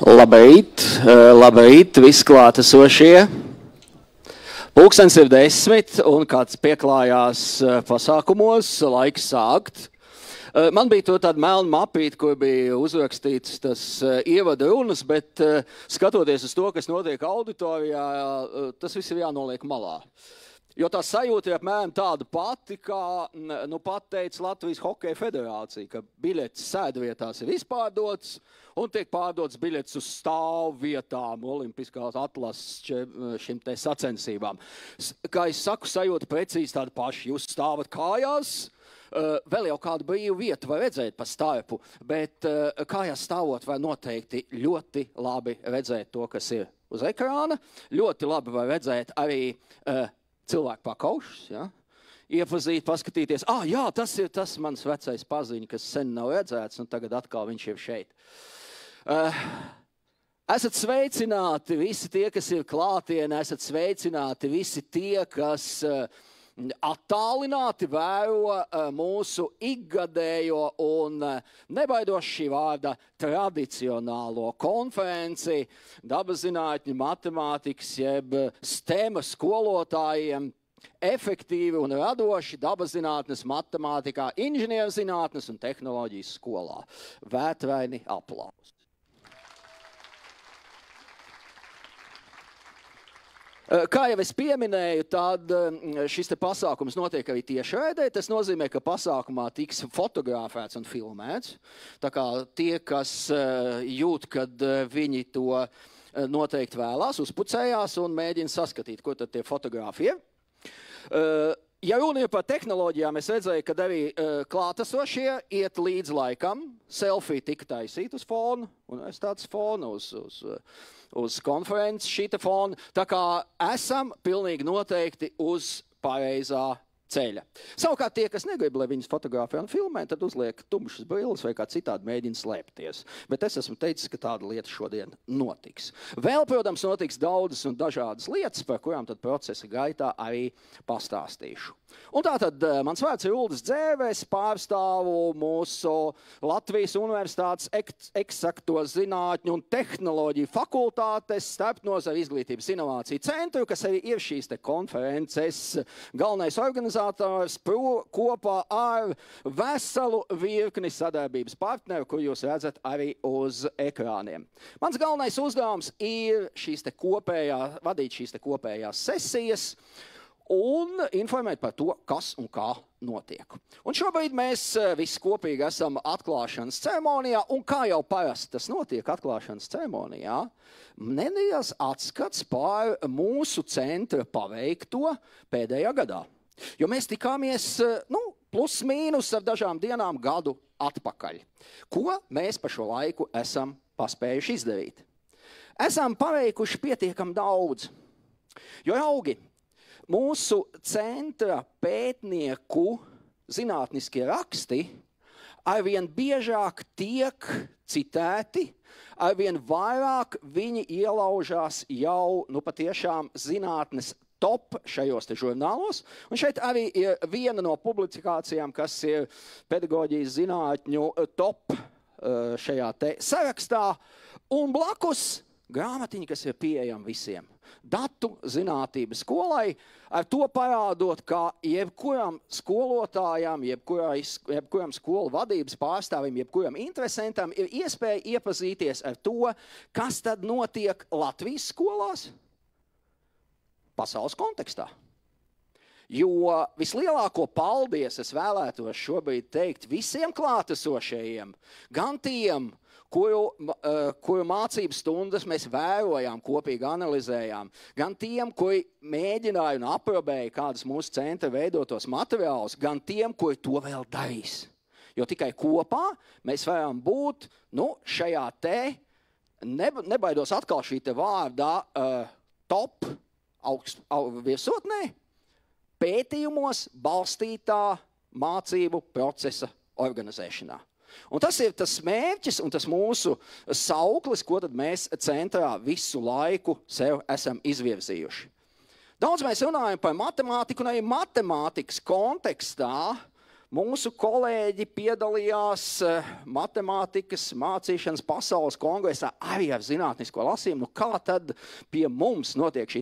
Labrīt, labrīt, visi klātesošie. Pulkstens ir 10, un kāds pieklājās pasākumos, laiks sākt. Man bija to tāda melna mapīte, kur bija uzrakstīts tas ievada runas, bet skatoties uz to, kas notiek auditorijā, tas viss ir jānoliek malā. Jo tā sajūta ir apmēram tāda pati, kā pat teica Latvijas Hokeja federācija, ka biļetes sēdvietās ir izpārdots un tiek pārdots biļetes uz stāvvietām olimpiskās atlases šim te sacensībām. Kā es saku, sajūta precīzi tāda paša. Jūs stāvat kājās, vēl jau kādu brīvu vietu var redzēt pa starpu, bet kājās stāvot var noteikti ļoti labi redzēt to, kas ir uz ekrāna. Ļoti labi var redzēt arī cilvēku pakaušus, ja? Iepazīt, paskatīties, jā, tas ir tas mans vecais paziņš, kas sen nav redzēts, un tagad atkal viņš ir šeit. Esat sveicināti visi tie, kas ir klātienē, esat sveicināti visi tie, kas attālināti vēro mūsu ikgadējo un nebaidoši šī vārda tradicionālo konferenci dabaszinātņu, matemātikas jeb STEM skolotājiem efektīvi un radoši dabaszinātnes, matemātikā, inženierzinātnes un tehnoloģijas skolā. Vētraini aplausi. Kā jau es pieminēju, tad šis te pasākums notiek arī tiešraidē. Tas nozīmē, ka pasākumā tiks fotografēts un filmēts. Tā kā tie, kas jūt, kad viņi to noteikti vēlās, uzpucējās un mēģina saskatīt, ko tad tie fotografi ir. Ja runa ir par tehnoloģijām, es redzēju, ka arī klātesošie iet līdz laikam. Selfie tika taisīt uz fonu, un es tāds fonu uz konferences šīta fona. Tā kā esam pilnīgi noteikti uz pareizā ceļa. Savukārt tie, kas negrib, lai viņas fotografē un filmē, tad uzliek tumšas brilles vai kā citādi mēģina slēpties. Bet es esmu teicis, ka tāda lieta šodien notiks. Vēl, protams, notiks daudzas un dažādas lietas, par kurām tad procesa gaitā arī pastāstīšu. Un tātad mans vārds ir Uldis Dzēves, pārstāvu mūsu Latvijas Universitātes eksakto zinātņu un tehnoloģiju fakultātes starpnozara izglītības inovāciju centru, kas arī ir šīs te konferences galvenais organizators kopā ar veselu virkni sadarbības partneru, kur jūs redzat arī uz ekrāniem. Mans galvenais uzdevums ir vadīt šīs te kopējās sesijas, un informēt par to, kas un kā notiek. Un šobrīd mēs visi kopīgi esam atklāšanas ceremonijā, un kā jau parasti tas notiek atklāšanas ceremonijā, neliels atskats par mūsu centra paveikto pēdējā gadā. Jo mēs tikāmies, plus mīnus ar dažām dienām gadu atpakaļ. Ko mēs pa šo laiku esam paspējuši izdarīt? Esam paveikuši pietiekam daudz, jo augi, mūsu centra pētnieku zinātniskie raksti arvien biežāk tiek citēti, arvien vairāk viņi ielaužās jau patiešām zinātnes top šajos te žurnālos. Un šeit arī ir viena no publikācijām, kas ir pedagoģijas zinātņu top šajā te sarakstā, un blakus grāmatiņa, kas ir pieejama visiem. Datu zinātības skolai, ar to parādot, ka jebkuram skolotājam, jebkuram skolu vadības pārstāvim, jebkuram interesantam ir iespēja iepazīties ar to, kas tad notiek Latvijas skolās pasaules kontekstā. Jo vislielāko paldies es vēlētos šobrīd teikt visiem klātesošajiem, gan tiem, kuru mācību stundas mēs vērojām, kopīgi analizējām, gan tiem, kuri mēģināja un aprobēja kādus mūsu centra veidotos materiālus, gan tiem, kuri to vēl darīs. Jo tikai kopā mēs varam būt šajā te, nebaidos atkal šī te vārdā, top virsotnē, pētījumos balstītā mācību procesa organizēšanā. Un tas ir tas mērķis un tas mūsu sauklis, ko tad mēs centrā visu laiku sev esam izvirzījuši. Daudz mēs runājam par matemātiku, un arī matemātikas kontekstā Mūsu kolēģi piedalījās matemātikas mācīšanas pasaules kongresā arī ar zinātnisko lasījumu. Nu, kā tad pie mums notiek šī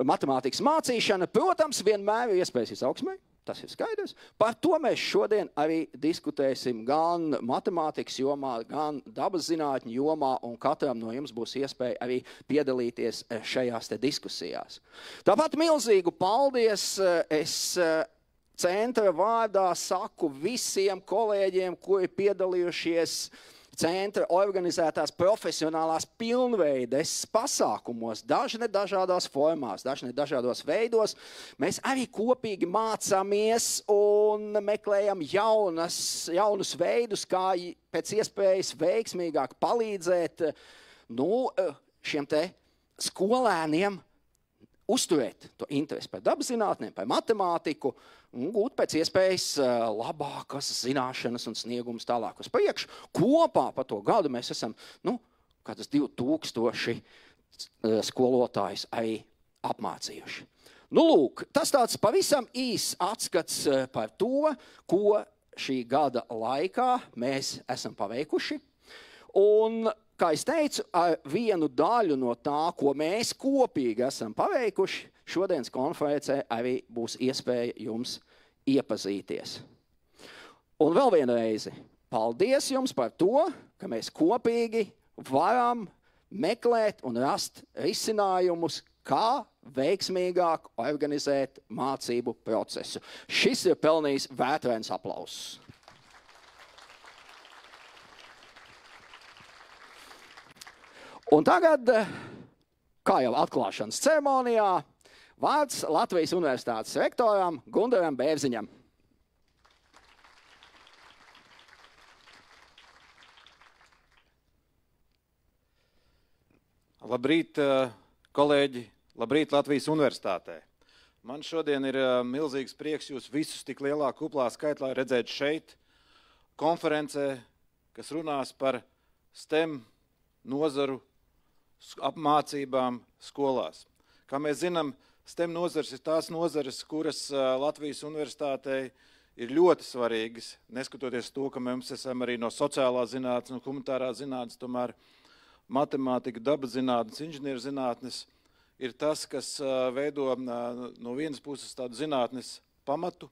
matemātikas mācīšana? Protams, vienmēr ir iespējas izaugsmai, tas ir skaidrs. Par to mēs šodien arī diskutēsim gan matemātikas jomā, gan dabas zinātņu jomā, un katram no jums būs iespēja arī piedalīties šajās te diskusijās. Tāpat milzīgu paldies centra vārdā saku visiem kolēģiem, kuri piedalījušies centra organizētās profesionālās pilnveides pasākumos, dažne dažādās formās, dažne dažādos veidos. Mēs arī kopīgi mācāmies un meklējam jaunus veidus, kā pēc iespējas veiksmīgāk palīdzēt šiem te skolēniem uzturēt to interesi par dabas zinātnēm, par matemātiku un gūt pēc iespējas labākas zināšanas un sniegumus tālāk uz priekšu. Kopā pa to gadu mēs esam, kādas 2000 skolotājus arī apmācījuši. Lūk, tas tāds pavisam īss atskats par to, ko šī gada laikā mēs esam paveikuši. Un kā es teicu, ar vienu daļu no tā, ko mēs kopīgi esam paveikuši, šodienas konferencē arī būs iespēja jums iepazīties. Un vēl vienreizi, paldies jums par to, ka mēs kopīgi varam meklēt un rast risinājumus, kā veiksmīgāk organizēt mācību procesu. Šis ir pelnījis vētrains aplausus. Un tagad, kā jau atklāšanas ceremonijā, vārds Latvijas Universitātes rektoram Gundaram Bērziņam. Labrīt, kolēģi! Labrīt Latvijas Universitātē! Man šodien ir milzīgs prieks jūs visus tik lielā kuplā skaitlā redzēt šeit, konferencē, kas runās par STEM nozaru apmācībām skolās. Kā mēs zinām, STEM nozars ir tās nozares, kuras Latvijas Universitātei ir ļoti svarīgas, neskatoties to, ka mēs esam arī no sociālā zinātnes un humanitārā zinātnes, tomēr matemātika, dabas zinātnes, inženieru zinātnes ir tas, kas veido no vienas puses tādu zinātnes pamatu,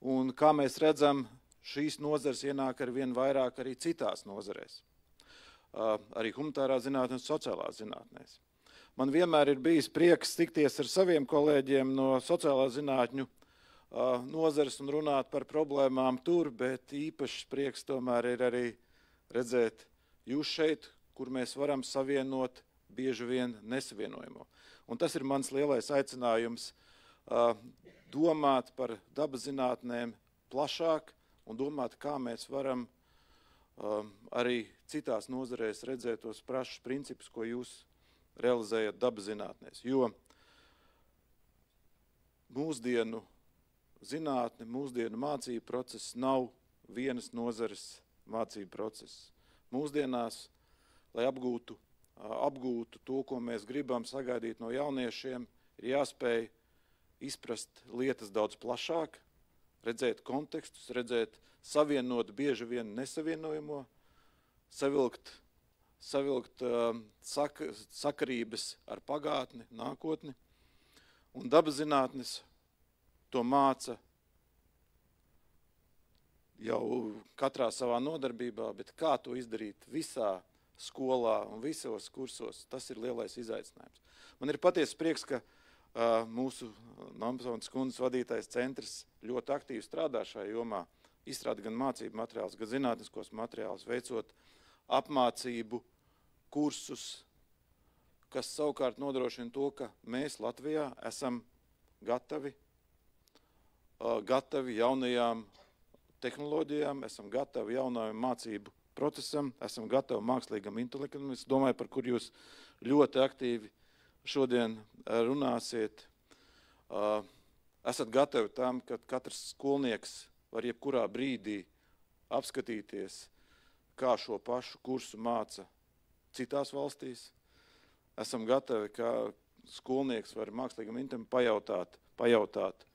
un kā mēs redzam, šīs nozars ienāk ar vien vairāk arī citās nozarēs. Arī humanitārā zinātnē un sociālā zinātnēs. Man vienmēr ir bijis prieks tikties ar saviem kolēģiem no sociālā zinātņu nozares un runāt par problēmām tur, bet īpašs prieks tomēr ir arī redzēt jūs šeit, kur mēs varam savienot bieži vien nesavienojamo. Un tas ir mans lielais aicinājums domāt par dabas zinātnēm plašāk un domāt, kā mēs varam arī citās nozarēs redzēt tos pašus principus, ko jūs realizējat dabas zinātnēs. Jo mūsdienu zinātne, mūsdienu mācību process nav vienas nozares mācību process. Mūsdienās, lai apgūtu to, ko mēs gribam sagaidīt no jauniešiem, ir jāspēj izprast lietas daudz plašāk, redzēt kontekstus, redzēt savienot bieži vien nesavienojamo, savilkt sakarības ar pagātni, nākotni. Un dabas zinātnes to māca jau katrā savā nodarbībā, bet kā to izdarīt visā skolā un visos kursos, tas ir lielais izaicinājums. Man ir patiesi prieks, ka mūsu Namsonas kundzes vadītais centrs ļoti aktīvi strādā šajā jomā, izstrāda gan mācību materiālus, gan zinātniskos materiālus, veicot apmācību kursus, kas savukārt nodrošina to, ka mēs Latvijā esam gatavi jaunajām tehnoloģijām, esam gatavi jaunajam mācību procesam, esam gatavi mākslīgam intelektam. Es domāju, par kur jūs ļoti aktīvi šodien runāsiet. Esat gatavi tam, ka katrs skolnieks var jebkurā brīdī apskatīties, kā šo pašu kursu māca citās valstīs. Esam gatavi, ka skolnieks var mākslīgam intelektam pajautāt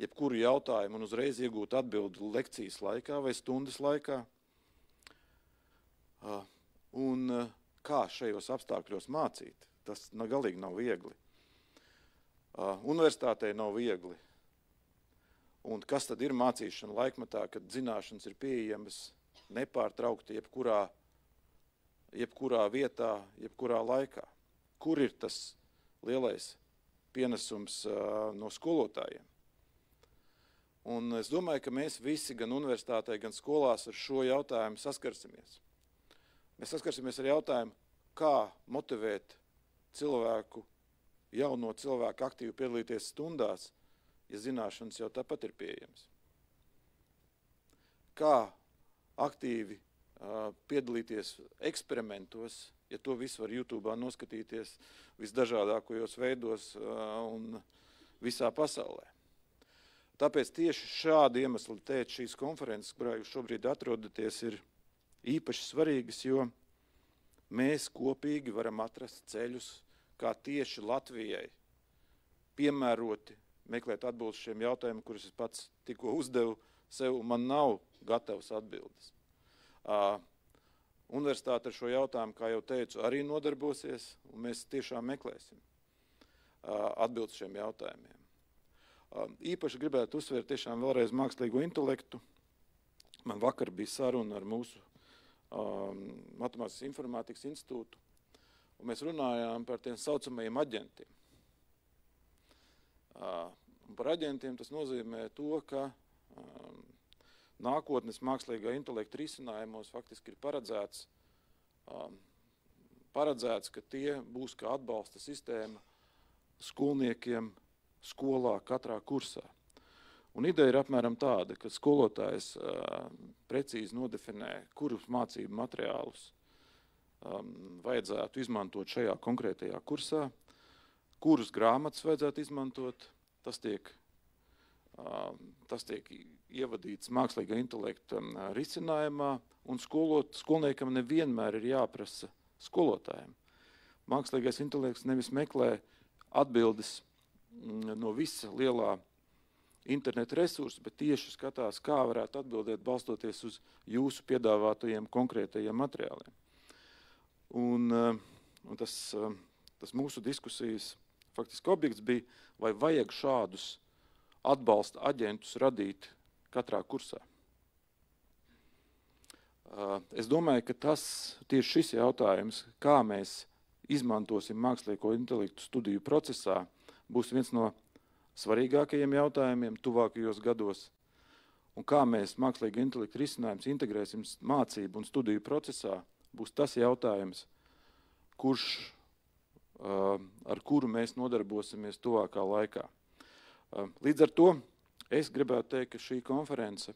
jebkuru jautājumu un uzreiz iegūt atbildi lekcijas laikā vai stundas laikā. Un kā šajos apstākļos mācīt, tas galīgi nav viegli. Universitātei nav viegli. Un kas tad ir mācīšana laikmetā, kad zināšanas ir pieejamas nepārtraukti jebkurā vietā, jebkurā laikā? Kur ir tas lielais pienesums no skolotājiem? Un es domāju, ka mēs visi, gan universitātē, gan skolās ar šo jautājumu saskarsimies. Mēs saskarsimies ar jautājumu, kā motivēt cilvēku, jauno cilvēku aktīvi piedalīties stundās, ja zināšanas jau tāpat ir pieejamas. Kā aktīvi piedalīties eksperimentos, ja to visu var YouTube'ā noskatīties visdažādākajos veidos un visā pasaulē. Tāpēc tieši šādi iemesli tēt šīs konferences, kurā jūs šobrīd atrodaties, ir īpaši svarīgas, jo mēs kopīgi varam atrast ceļus, kā tieši Latvijai piemēroti meklēt atbildes šiem jautājumiem, kurus es pats tikko uzdevu sev, un man nav gatavas atbildes. Universitāte ar šo jautājumu, kā jau teicu, arī nodarbosies, un mēs tiešām meklēsim atbildes šiem jautājumiem. Īpaši gribētu uzsvērt tiešām vēlreiz mākslīgo intelektu. Man vakar bija saruna ar mūsu Matemātikas informātikas institūtu, un mēs runājām par tiem saucamajiem aģentiem. Un par aģentiem tas nozīmē to, ka nākotnes mākslīgā intelekta risinājumos faktiski ir paredzēts, ka tie būs kā atbalsta sistēma skolniekiem skolā katrā kursā. Un ideja ir apmēram tāda, ka skolotājs precīzi nodefinē, kurus mācību materiālus vajadzētu izmantot šajā konkrētajā kursā, kurus grāmatas vajadzētu izmantot, tas tiek ievadīts mākslīgā intelekta risinājumā, un skolniekam nevienmēr ir jāprasa skolotājiem. Mākslīgais intelekts nevis meklē atbildes no visa lielā interneta resursa, bet tieši skatās, kā varētu atbildēt balstoties uz jūsu piedāvātajiem konkrētajiem materiāliem. Un tas mūsu diskusijas faktiski objekts bija, vai vajag šādus atbalsta aģentus radīt katrā kursā. Es domāju, ka tieši šis jautājums, kā mēs izmantosim mākslīgo intelektu studiju procesā, būs viens no svarīgākajiem jautājumiem tuvākajos gados, un kā mēs mākslīgo intelektu risinājumus integrēsim mācību un studiju procesā, būs tas jautājums, ar kuru mēs nodarbosimies tuvākā laikā. Līdz ar to es gribētu teikt, ka šī konference,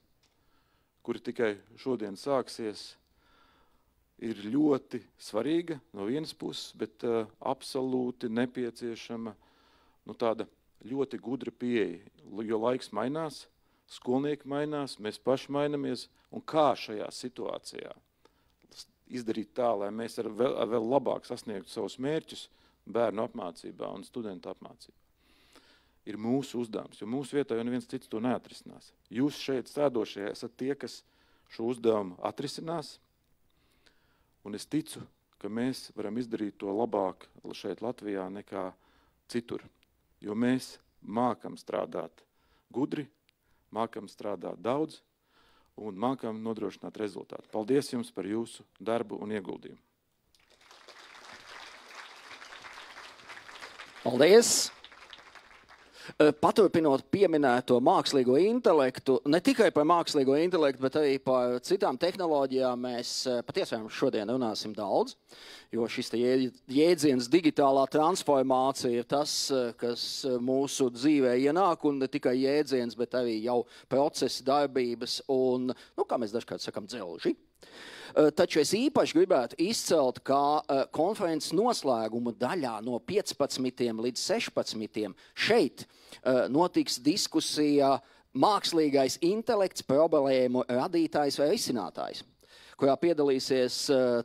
kura tikai šodien sāksies, ir ļoti svarīga no vienas puses, bet absolūti nepieciešama tāda ļoti gudra pieeja, jo laiks mainās, skolnieki mainās, mēs paši mainamies, un kā šajā situācijā izdarīt tā, lai mēs vēl labāk sasniegtu savus mērķus bērnu apmācībā un studentu apmācībā. Ir mūsu uzdevums, jo mūsu vietā jau neviens cits to neatrisinās. Jūs šeit sēdošie esat tie, kas šo uzdevumu atrisinās, un es ticu, ka mēs varam izdarīt to labāk šeit Latvijā nekā citur. Jo mēs mākam strādāt gudri, mākam strādāt daudz un mākam nodrošināt rezultātu. Paldies jums par jūsu darbu un ieguldījumu. Paldies! Paturpinot pieminēto mākslīgo intelektu, ne tikai par mākslīgo intelektu, bet arī par citām tehnoloģijām mēs patiešām šodien runāsim daudz, jo šis jēdziens digitālā transformācija ir tas, kas mūsu dzīvē ienāk, un ne tikai jēdziens, bet arī jau procesi, darbības un, kā mēs dažkārt sakam, dzelži. Taču es īpaši gribētu izcelt, kā konferences noslēguma daļā no 15. līdz 16. šeit notiks diskusija mākslīgais intelekts, problēmu radītājs vai risinātājs, kurā piedalīsies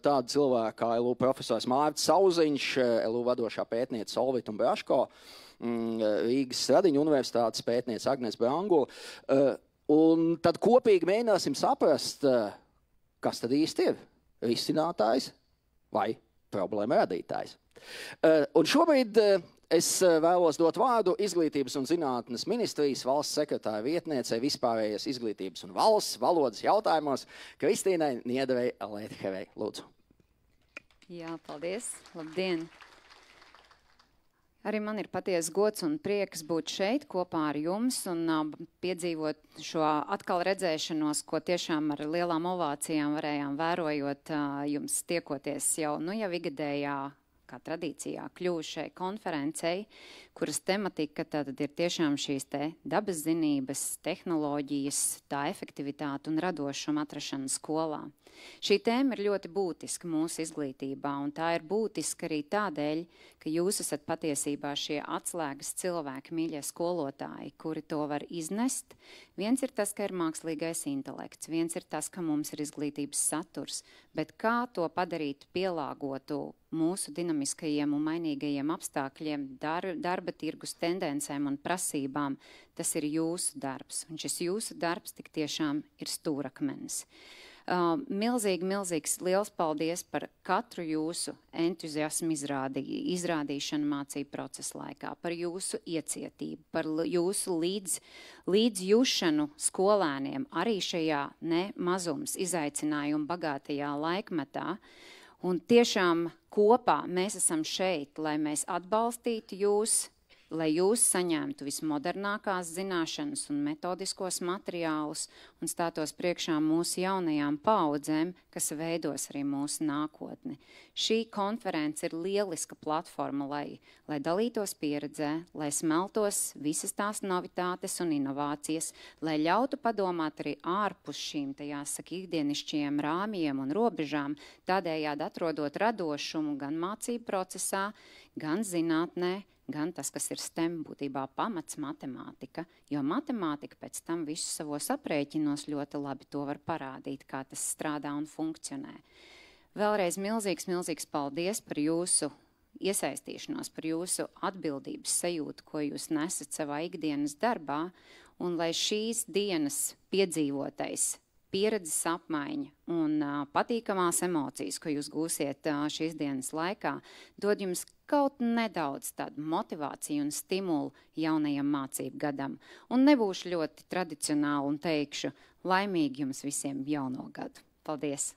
tādi cilvēki kā LU profesors Mārts Sauziņš, LU vadošā pētniece Solvita un Braško, Rīgas Radiņu universitātes pētniece Agnese Brangula. Un tad kopīgi mēģināsim saprast, kas tad īsti ir risinātājs vai problēma radītājs. Un šobrīd es vēlos dot vārdu Izglītības un zinātnes ministrijas valsts sekretāra vietniecei vispārējās izglītības un valsts valodas jautājumos Kristīnai Niederei Leitherei. Lūdzu. Jā, paldies. Labdien. Arī man ir patiesi gods un prieks būt šeit kopā ar jums un piedzīvot šo atkal redzēšanos, ko tiešām ar lielām ovācijām varējām vērojot jums tiekoties jau ikgadējā, kā tradīcijā, kļuvušai konferencei, kuras tematika tad ir tiešām šīs te dabas zinības, tehnoloģijas, tā efektivitāte un radošuma atrašana skolā. Šī tēma ir ļoti būtiska mūsu izglītībā, un tā ir būtiska arī tādēļ, ka jūs esat patiesībā šie atslēgas cilvēki, mīļie skolotāji, kuri to var iznest. Viens ir tas, ka ir mākslīgais intelekts, viens ir tas, ka mums ir izglītības saturs, bet kā to padarīt pielāgotu mūsu dinamiskajiem un mainīgajiem apstākļiem, darba tirgus tendencēm un prasībām, tas ir jūsu darbs. Un šis jūsu darbs tik tiešām ir stūrakmenis. Milzīgs liels paldies par katru jūsu entuziasmu izrādīšanu mācību procesa laikā, par jūsu iecietību, par jūsu līdzjūšanu skolēniem arī šajā mazums izaicinājumu bagātajā laikmetā. Un tiešām kopā mēs esam šeit, lai mēs atbalstītu jūs, lai jūs saņemtu vismodernākās zināšanas un metodiskos materiālus un stātos priekšā mūsu jaunajām paaudzēm, kas veidos arī mūsu nākotni. Šī konference ir lieliska platforma, lai dalītos pieredzē, lai smeltos visas tās novitātes un inovācijas, lai ļautu padomāt arī ārpus šīm, ikdienišķajiem rāmjiem un robežām, tādējādi atrodot radošumu gan mācību procesā, gan zinātnē, gan tas, kas ir STEM, būtībā pamats matemātika, jo matemātika pēc tam visu savos aprēķinos ļoti labi to var parādīt, kā tas strādā un funkcionē. Vēlreiz milzīgs paldies par jūsu iesaistīšanos, par jūsu atbildības sajūtu, ko jūs nesat savā ikdienas darbā, un lai šīs dienas piedzīvotais pieredzes apmaiņa un patīkamās emocijas, ko jūs gūsiet šīs dienas laikā, dod jums kaut nedaudz tādu motivāciju un stimulu jaunajam mācību gadam. Un nebūšu ļoti tradicionāli un teikšu laimīgi jums visiem jauno gadu. Paldies!